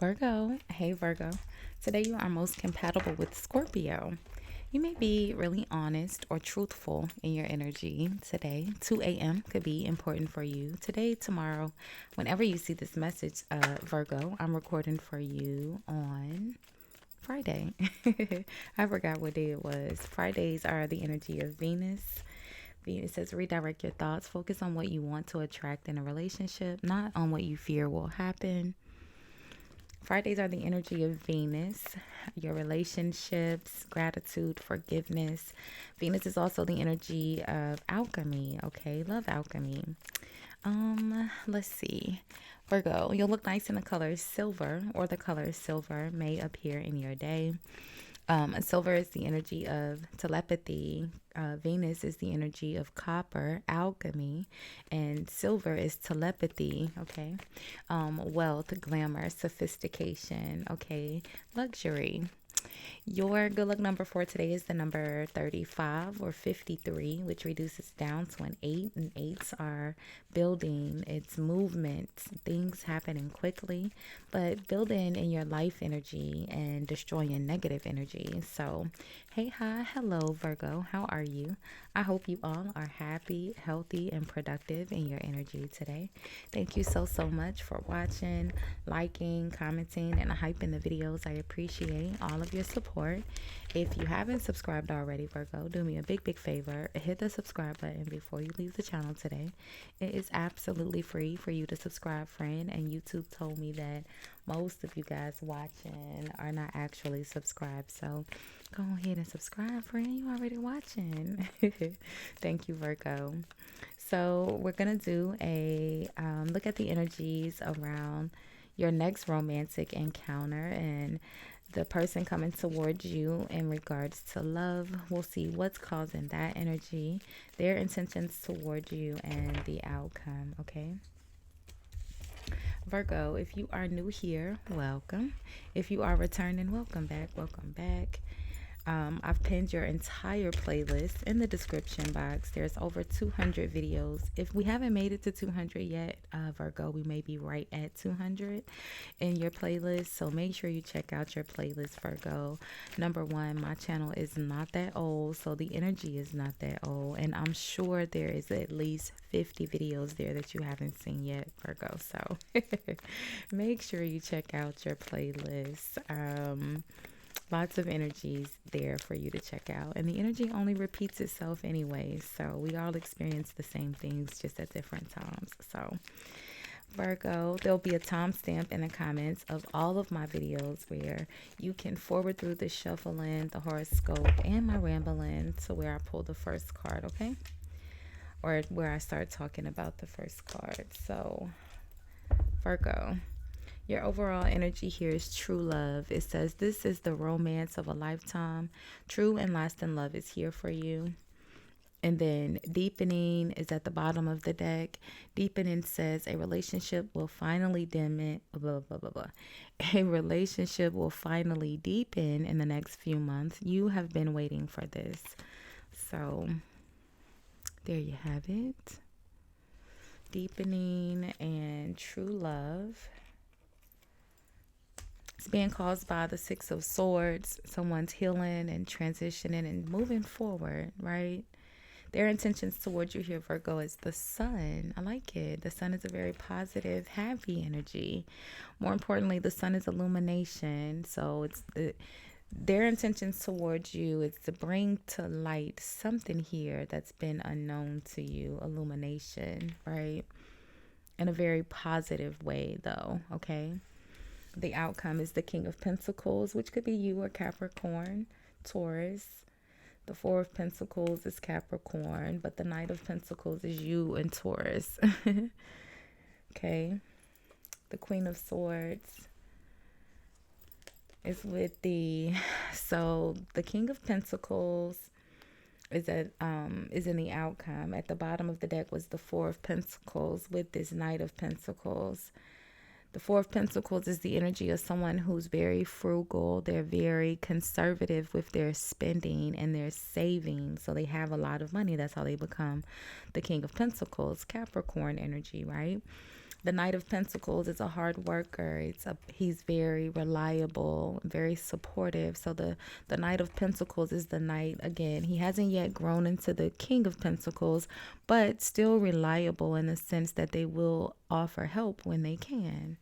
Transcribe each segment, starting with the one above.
Virgo, hey Virgo. Today you are most compatible with Scorpio. You may be really honest or truthful in your energy today. 2 a.m. could be important for you. Today, tomorrow, whenever you see this message, Virgo, I'm recording for you on Friday. I forgot what day it was. Fridays are the energy of Venus. Venus says redirect your thoughts. Focus on what you want to attract in a relationship, not on what you fear will happen. Fridays are the energy of Venus, your relationships, gratitude, forgiveness. Venus is also the energy of alchemy, okay? Love alchemy. Let's see. Virgo, you'll look nice in the color silver, or the color silver may appear in your day. Silver is the energy of telepathy. Venus is the energy of copper, alchemy, and silver is telepathy. Okay, wealth, glamour, sophistication. Okay, luxury. Your good luck number for today is the number 35 or 53, which reduces down to an 8. And 8s are building, it's movement, things happening quickly, but building in your life energy and destroying negative energy. So, hey, hi, hello, Virgo. How are you? I hope you all are happy, healthy, and productive in your energy today. Thank you so much for watching, liking, commenting, and hyping the videos. I appreciate all of your support. If you haven't subscribed already, Virgo, do me a big favor. Hit the subscribe button before you leave the channel today. It is absolutely free for you to subscribe, friend. And YouTube told me that most of you guys watching are not actually subscribed. So go ahead and subscribe, friend. You already watching. Thank you, Virgo. So we're going to do a look at the energies around your next romantic encounter and the person coming towards you in regards to love. We'll see what's causing that energy, their intentions towards you, and the outcome, okay? Virgo, if you are new here, welcome. If you are returning, welcome back, welcome back. I've pinned your entire playlist in the description box. There's over 200 videos. If we haven't made it to 200 yet, Virgo, we may be right at 200 in your playlist. So make sure you check out your playlist, Virgo. Number one, my channel is not that old, so the energy is not that old. And I'm sure there is at least 50 videos there that you haven't seen yet, Virgo. So make sure you check out your playlist. Lots of energies there for you to check out. And the energy only repeats itself anyway. So we all experience the same things just at different times. So Virgo, there'll be a timestamp in the comments of all of my videos where you can forward through the shuffling, the horoscope, and my rambling to where I pull the first card, okay? Or where I start talking about the first card. So Virgo, your overall energy here is true love. It says this is the romance of a lifetime. True and lasting love is here for you. And then deepening is at the bottom of the deck. Deepening says a relationship will finally A relationship will finally deepen in the next few months. You have been waiting for this. So there you have it. Deepening and true love. It's being caused by the Six of Swords. Someone's healing and transitioning and moving forward, right? Their intentions towards you here, Virgo, is the sun. I like it. The sun is a very positive, happy energy. More importantly, the sun is illumination. So it's their intentions towards you is to bring to light something here that's been unknown to you. Illumination, right? In a very positive way, though, okay? The outcome is the King of Pentacles, which could be you or Capricorn, Taurus. The Four of Pentacles is Capricorn, but the Knight of Pentacles is you and Taurus. Okay. The Queen of Swords is with so the King of Pentacles is in the outcome. At the bottom of the deck was the Four of Pentacles with this Knight of Pentacles. The Four of Pentacles is the energy of someone who's very frugal. They're very conservative with their spending and their saving. So they have a lot of money. That's how they become the King of Pentacles. Capricorn energy, right? The Knight of Pentacles is a hard worker. He's very reliable, very supportive. So the Knight of Pentacles is the knight again. He hasn't yet grown into the King of Pentacles, but still reliable in the sense that they will offer help when they can.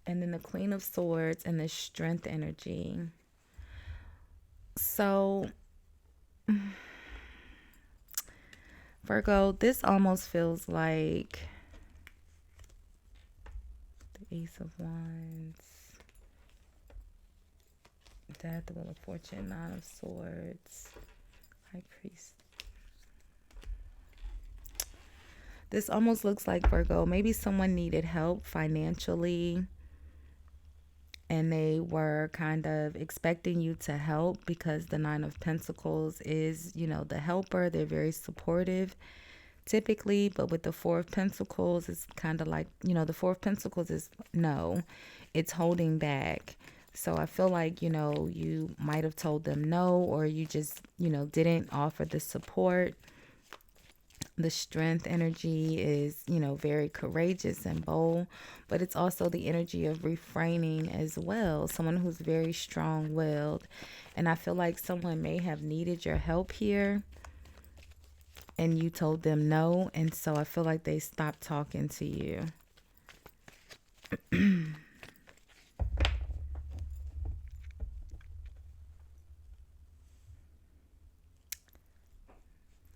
And then the Queen of Swords and the Strength energy. So Virgo, this almost feels like the Ace of Wands, Death, the Wheel of Fortune, Nine of Swords, High Priest. This almost looks like, Virgo, maybe someone needed help financially and they were kind of expecting you to help because the Nine of Pentacles is, you know, the helper. They're very supportive typically, but with the Four of Pentacles, it's kind of like, you know, the Four of Pentacles is no, it's holding back. So I feel like, you know, you might have told them no, or you just, you know, didn't offer the support. The Strength energy is, you know, very courageous and bold, but it's also the energy of refraining as well. Someone who's very strong-willed. And I feel like someone may have needed your help here and you told them no. And so I feel like they stopped talking to you.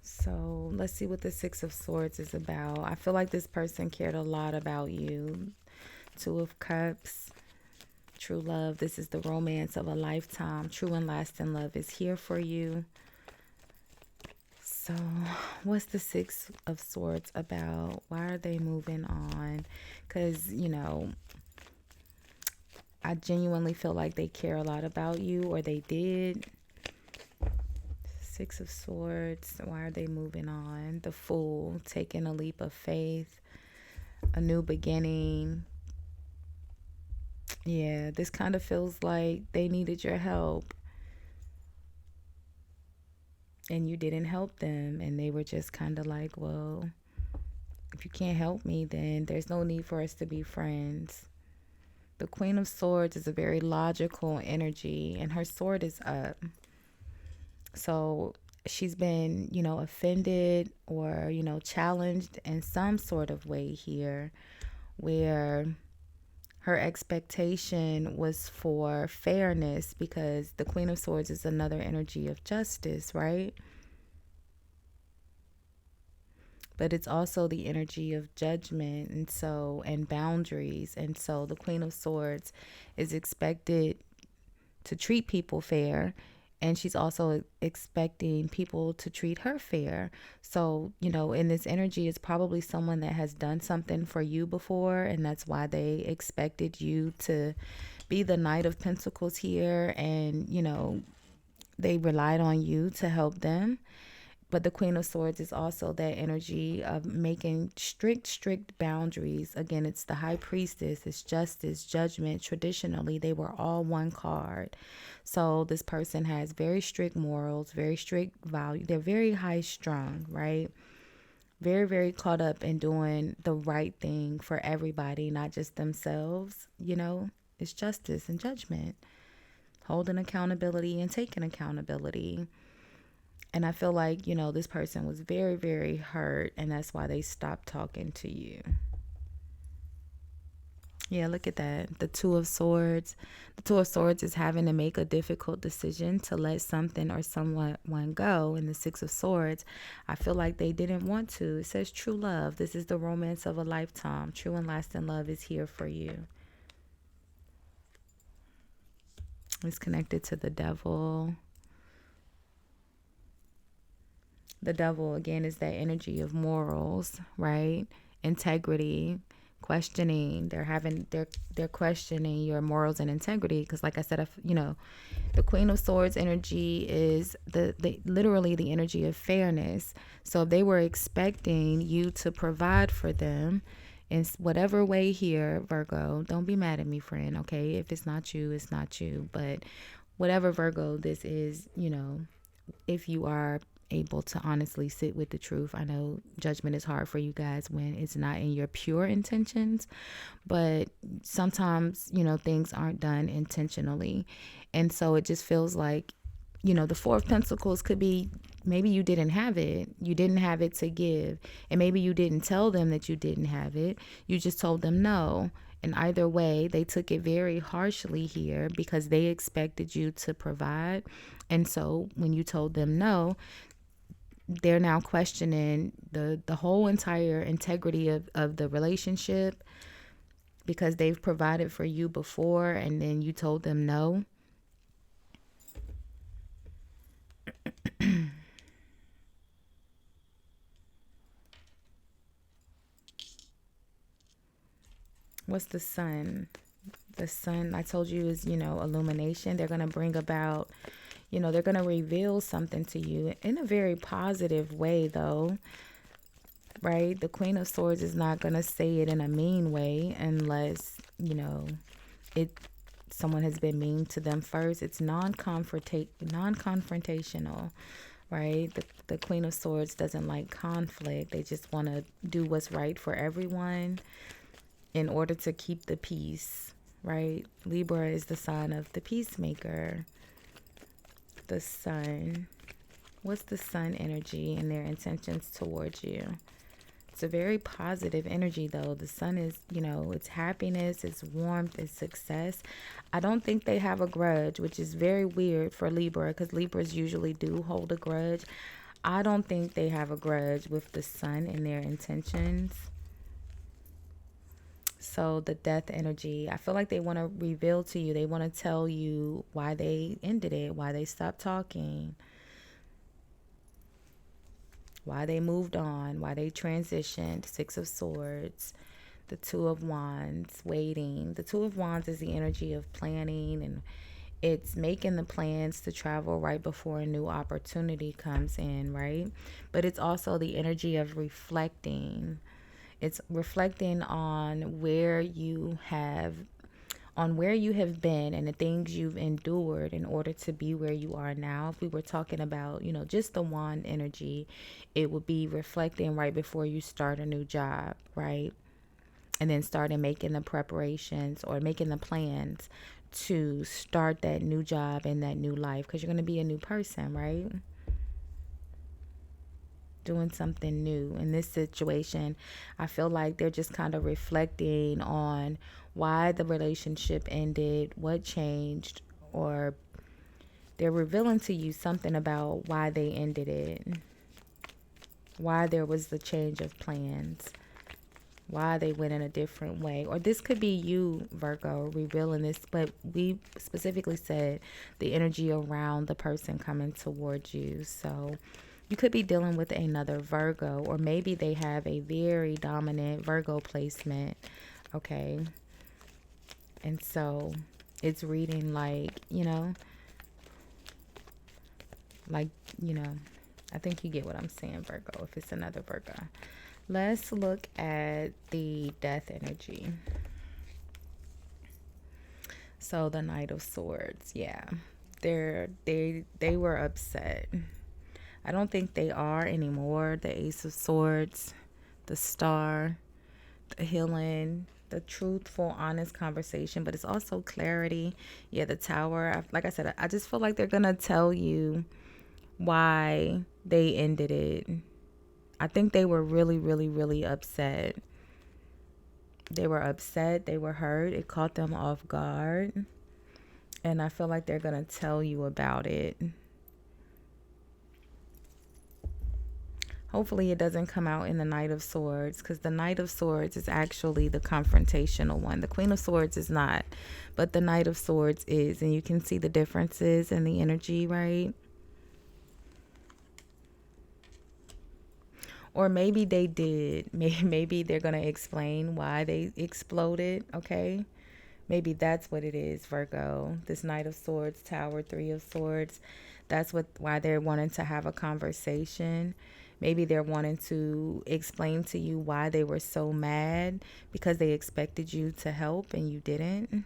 So let's see what the Six of Swords is about. I feel like this person cared a lot about you. Two of Cups, true love. This is the romance of a lifetime. True and lasting love is here for you. So what's the Six of Swords about? Why are they moving on? Because, you know, I genuinely feel like they care a lot about you, or they did. Six of Swords, why are they moving on? The Fool, taking a leap of faith, a new beginning. Yeah, this kind of feels like they needed your help and you didn't help them, and they were just kind of like, well, if you can't help me, then there's no need for us to be friends. The Queen of Swords is a very logical energy, and her sword is up. So she's been, you know, offended or, you know, challenged in some sort of way here, where her expectation was for fairness, because the Queen of Swords is another energy of justice, right? But it's also the energy of judgment and boundaries. And so the Queen of Swords is expected to treat people fair, and she's also expecting people to treat her fair. So, you know, in this energy, it's probably someone that has done something for you before, and that's why they expected you to be the Knight of Pentacles here, and, you know, they relied on you to help them. But the Queen of Swords is also that energy of making strict boundaries. Again, it's the High Priestess, it's justice, judgment. Traditionally, they were all one card. So this person has very strict morals, very strict value. They're very high strung, right? Very, very caught up in doing the right thing for everybody, not just themselves. You know, it's justice and judgment, holding accountability and taking accountability. And I feel like, you know, this person was very, very hurt, and that's why they stopped talking to you. Yeah, look at that. The Two of Swords. The Two of Swords is having to make a difficult decision to let something or someone go. And the Six of Swords, I feel like they didn't want to. It says true love. This is the romance of a lifetime. True and lasting love is here for you. It's connected to the Devil. The Devil, again, is that energy of morals, right? Integrity, questioning. They're questioning your morals and integrity, because like I said, you know, the Queen of Swords energy is the literally the energy of fairness. So if they were expecting you to provide for them in whatever way here, Virgo, don't be mad at me, friend, okay? If it's not you, it's not you. But whatever, Virgo, this is, you know, if you are able to honestly sit with the truth. I know judgment is hard for you guys when it's not in your pure intentions, but sometimes, things aren't done intentionally. And so it just feels like, the Four of Pentacles could be maybe you didn't have it. You didn't have it to give. And maybe you didn't tell them that you didn't have it. You just told them no. And either way, they took it very harshly here because they expected you to provide. And so when you told them no, they're now questioning the whole entire integrity of the relationship because they've provided for you before and then you told them no. What's the sun? The sun, I told you, is, illumination. They're going to bring about, they're going to reveal something to you in a very positive way, though, right? The Queen of Swords is not going to say it in a mean way unless, someone has been mean to them first. It's non-confrontational, right? The Queen of Swords doesn't like conflict. They just want to do what's right for everyone in order to keep the peace, right? Libra is the sign of the peacemaker. The sun. What's the sun energy and their intentions towards you? It's a very positive energy, though. The sun is, it's happiness, it's warmth, it's success. I don't think they have a grudge, which is very weird for Libra because Libras usually do hold a grudge. I don't think they have a grudge with the sun and their intentions. So the death energy, I feel like they want to reveal to you. They want to tell you why they ended it, why they stopped talking, why they moved on, why they transitioned. Six of Swords, the Two of Wands, waiting. The Two of Wands is the energy of planning, and it's making the plans to travel right before a new opportunity comes in, right? But it's also the energy of reflecting. It's reflecting on where you have been and the things you've endured in order to be where you are now. If we were talking about, just the wand energy, it would be reflecting right before you start a new job, right? And then starting making the preparations or making the plans to start that new job and that new life because you're going to be a new person, right? Doing something new. In this situation, I feel like they're just kind of reflecting on why the relationship ended, what changed, or they're revealing to you something about why they ended it, why there was the change of plans, why they went in a different way. Or this could be you, Virgo, revealing this, but we specifically said the energy around the person coming towards you. So you could be dealing with another Virgo, or maybe they have a very dominant Virgo placement, okay? And so it's reading like, I think you get what I'm saying, Virgo, if it's another Virgo. Let's look at the death energy. So the Knight of Swords, yeah. They were upset. I don't think they are anymore. The Ace of Swords, the Star, the healing, the truthful, honest conversation, but it's also clarity. Yeah, the Tower. Like I said, I just feel like they're going to tell you why they ended it. I think they were really, really, really upset. They were upset. They were hurt. It caught them off guard. And I feel like they're going to tell you about it. Hopefully it doesn't come out in the Knight of Swords, because the Knight of Swords is actually the confrontational one. The Queen of Swords is not, but the Knight of Swords is. And you can see the differences in the energy, right? Or maybe they did. Maybe they're going to explain why they exploded, okay? Maybe that's what it is, Virgo. This Knight of Swords, Tower, Three of Swords. That's why they're wanting to have a conversation. Maybe they're wanting to explain to you why they were so mad because they expected you to help and you didn't.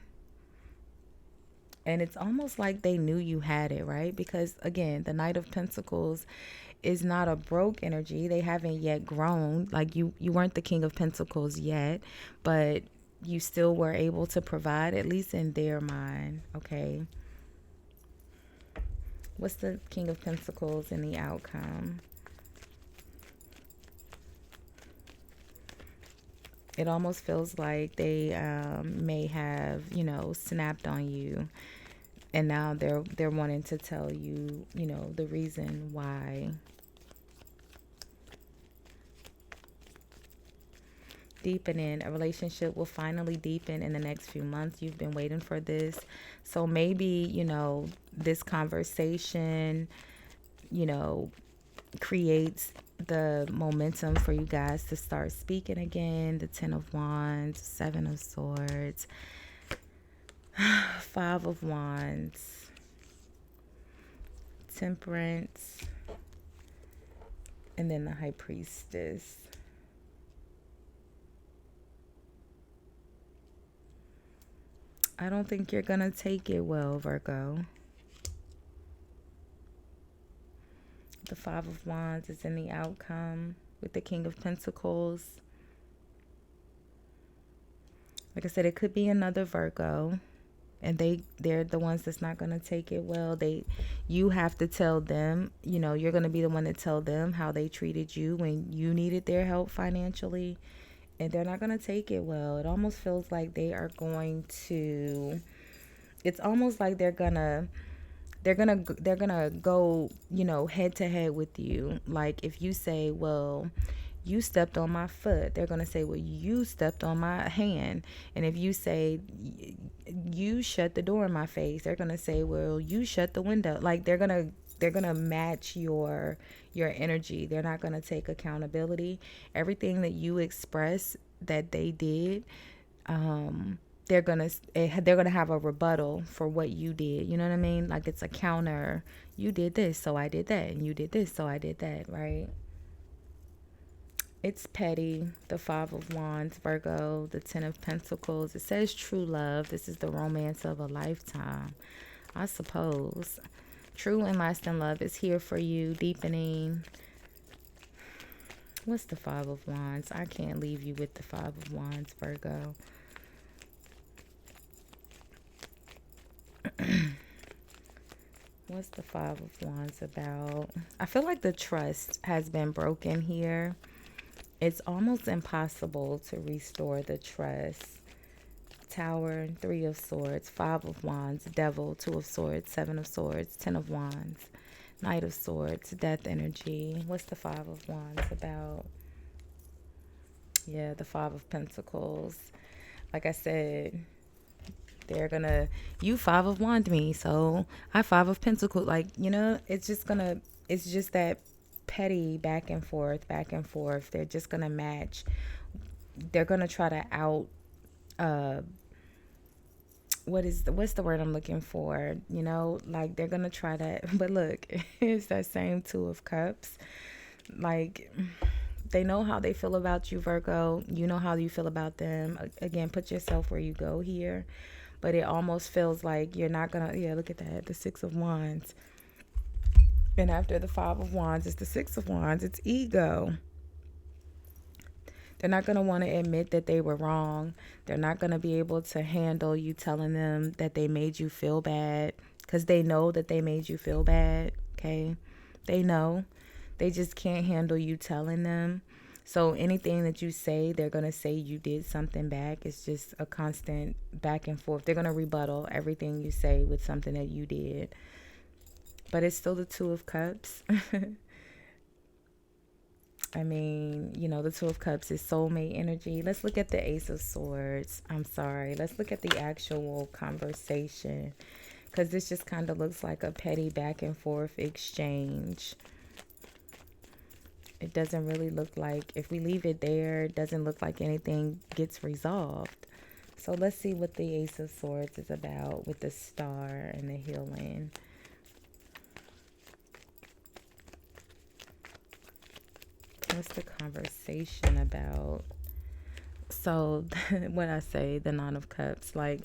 And it's almost like they knew you had it, right? Because, again, the Knight of Pentacles is not a broke energy. They haven't yet grown. Like you weren't the King of Pentacles yet, but you still were able to provide, at least in their mind. Okay. What's the King of Pentacles in the outcome? It almost feels like they may have, snapped on you, and now they're wanting to tell you, the reason why. Deepening. A relationship will finally deepen in the next few months. You've been waiting for this. So maybe, this conversation, creates the momentum for you guys to start speaking again. The 10 of Wands, 7 of Swords, 5 of Wands, Temperance, and then the High Priestess. I don't think you're going to take it well, Virgo. The 5 of Wands is in the outcome with the King of Pentacles. Like I said, it could be another Virgo, and they're the ones that's not going to take it well. You have to tell them, you're going to be the one to tell them how they treated you when you needed their help financially. And they're not going to take it well. It almost feels like they are going to, it's almost like they're going to go, head to head with you. Like if you say, well, you stepped on my foot, they're going to say, well, you stepped on my hand. And if you say, you shut the door in my face, they're going to say, well, you shut the window. Like they're going to match your energy. They're not going to take accountability. Everything that you express that they did, they're going to have a rebuttal for what you did. You know what I mean? Like it's a counter. You did this, so I did that. And you did this, so I did that, right? It's petty. The 5 of Wands, Virgo, the 10 of Pentacles. It says true love. This is the romance of a lifetime, I suppose. True and lasting love is here for you, deepening. What's the 5 of Wands? I can't leave you with the 5 of Wands, Virgo. What's the 5 of Wands about? I feel like the trust has been broken here. It's almost impossible to restore the trust. Tower, 3 of Swords, 5 of Wands, Devil, 2 of Swords, 7 of Swords, 10 of Wands, Knight of Swords, Death energy. What's the 5 of Wands about? Yeah, the 5 of Pentacles. Like I said, they're gonna, you 5 of Wands me, so I 5 of Pentacles. Like, it's just that petty back and forth. They're just gonna match. They're gonna try to out, what's the word I'm looking for? Like they're gonna try to, but look, it's that same 2 of Cups. Like they know how they feel about you, Virgo. You know how you feel about them. Again, put yourself where you go here. But it almost feels like you're not gonna, look at that, the 6 of Wands. And after the 5 of Wands, it's the 6 of Wands. It's ego. They're not going to want to admit that they were wrong. They're not going to be able to handle you telling them that they made you feel bad, because they know that they made you feel bad, okay? They know. They just can't handle you telling them. So anything that you say, they're going to say you did something back. It's just a constant back and forth. They're going to rebuttal everything you say with something that you did. But it's still the 2 of Cups. I mean, the 2 of Cups is soulmate energy. Let's look at the Ace of Swords. I'm sorry. Let's look at the actual conversation, because this just kind of looks like a petty back and forth exchange. It doesn't really look like, if we leave it there, it doesn't look like anything gets resolved. So let's see what the Ace of Swords is about with the Star and the healing. What's the conversation about? So when I say the 9 of Cups, like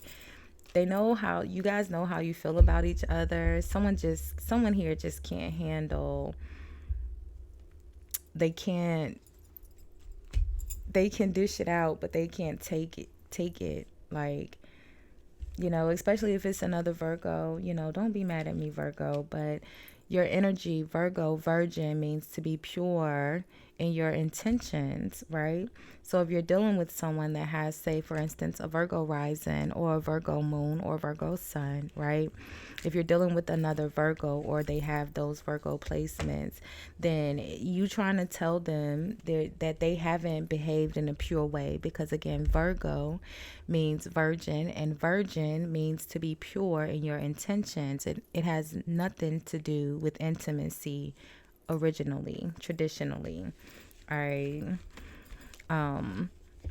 they know how, you guys know how you feel about each other. Someone here just can't handle they can't, they can dish it out, but they can't take it. Like, you know, especially if it's another Virgo, you know, don't be mad at me, Virgo, but your energy, Virgo, virgin, means to be pure in your intentions, right? So if you're dealing with someone that has, say, for instance, a Virgo rising or a Virgo moon or Virgo sun, right? If you're dealing with another Virgo or they have those Virgo placements, then you trying to tell them that they haven't behaved in a pure way, because again, Virgo means virgin, and virgin means to be pure in your intentions. It has nothing to do with intimacy originally, traditionally. All right.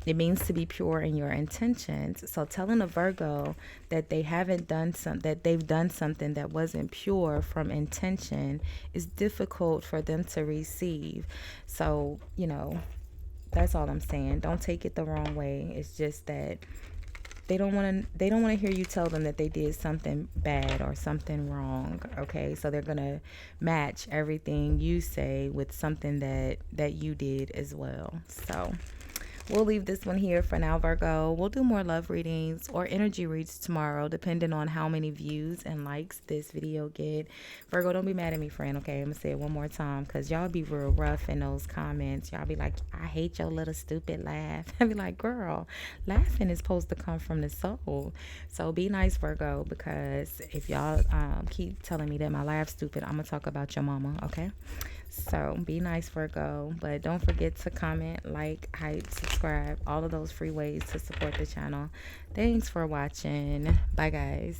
It means to be pure in your intentions. So telling a Virgo that they haven't done that they've done something that wasn't pure from intention is difficult for them to receive. So, you know, that's all I'm saying. Don't take it the wrong way. It's just that they don't want to hear you tell them that they did something bad or something wrong. Okay, so they're gonna match everything you say with something that you did as well. So we'll leave this one here for now, Virgo. We'll do more love readings or energy reads tomorrow, depending on how many views and likes this video get. Virgo, don't be mad at me, friend, okay? I'm going to say it one more time, because y'all be real rough in those comments. Y'all be like, I hate your little stupid laugh. I be like, girl, laughing is supposed to come from the soul. So be nice, Virgo, because if y'all keep telling me that my laugh's stupid, I'm going to talk about your mama, okay? So be nice, Virgo, but don't forget to comment, like, hype, subscribe, all of those free ways to support the channel. Thanks for watching. Bye, guys.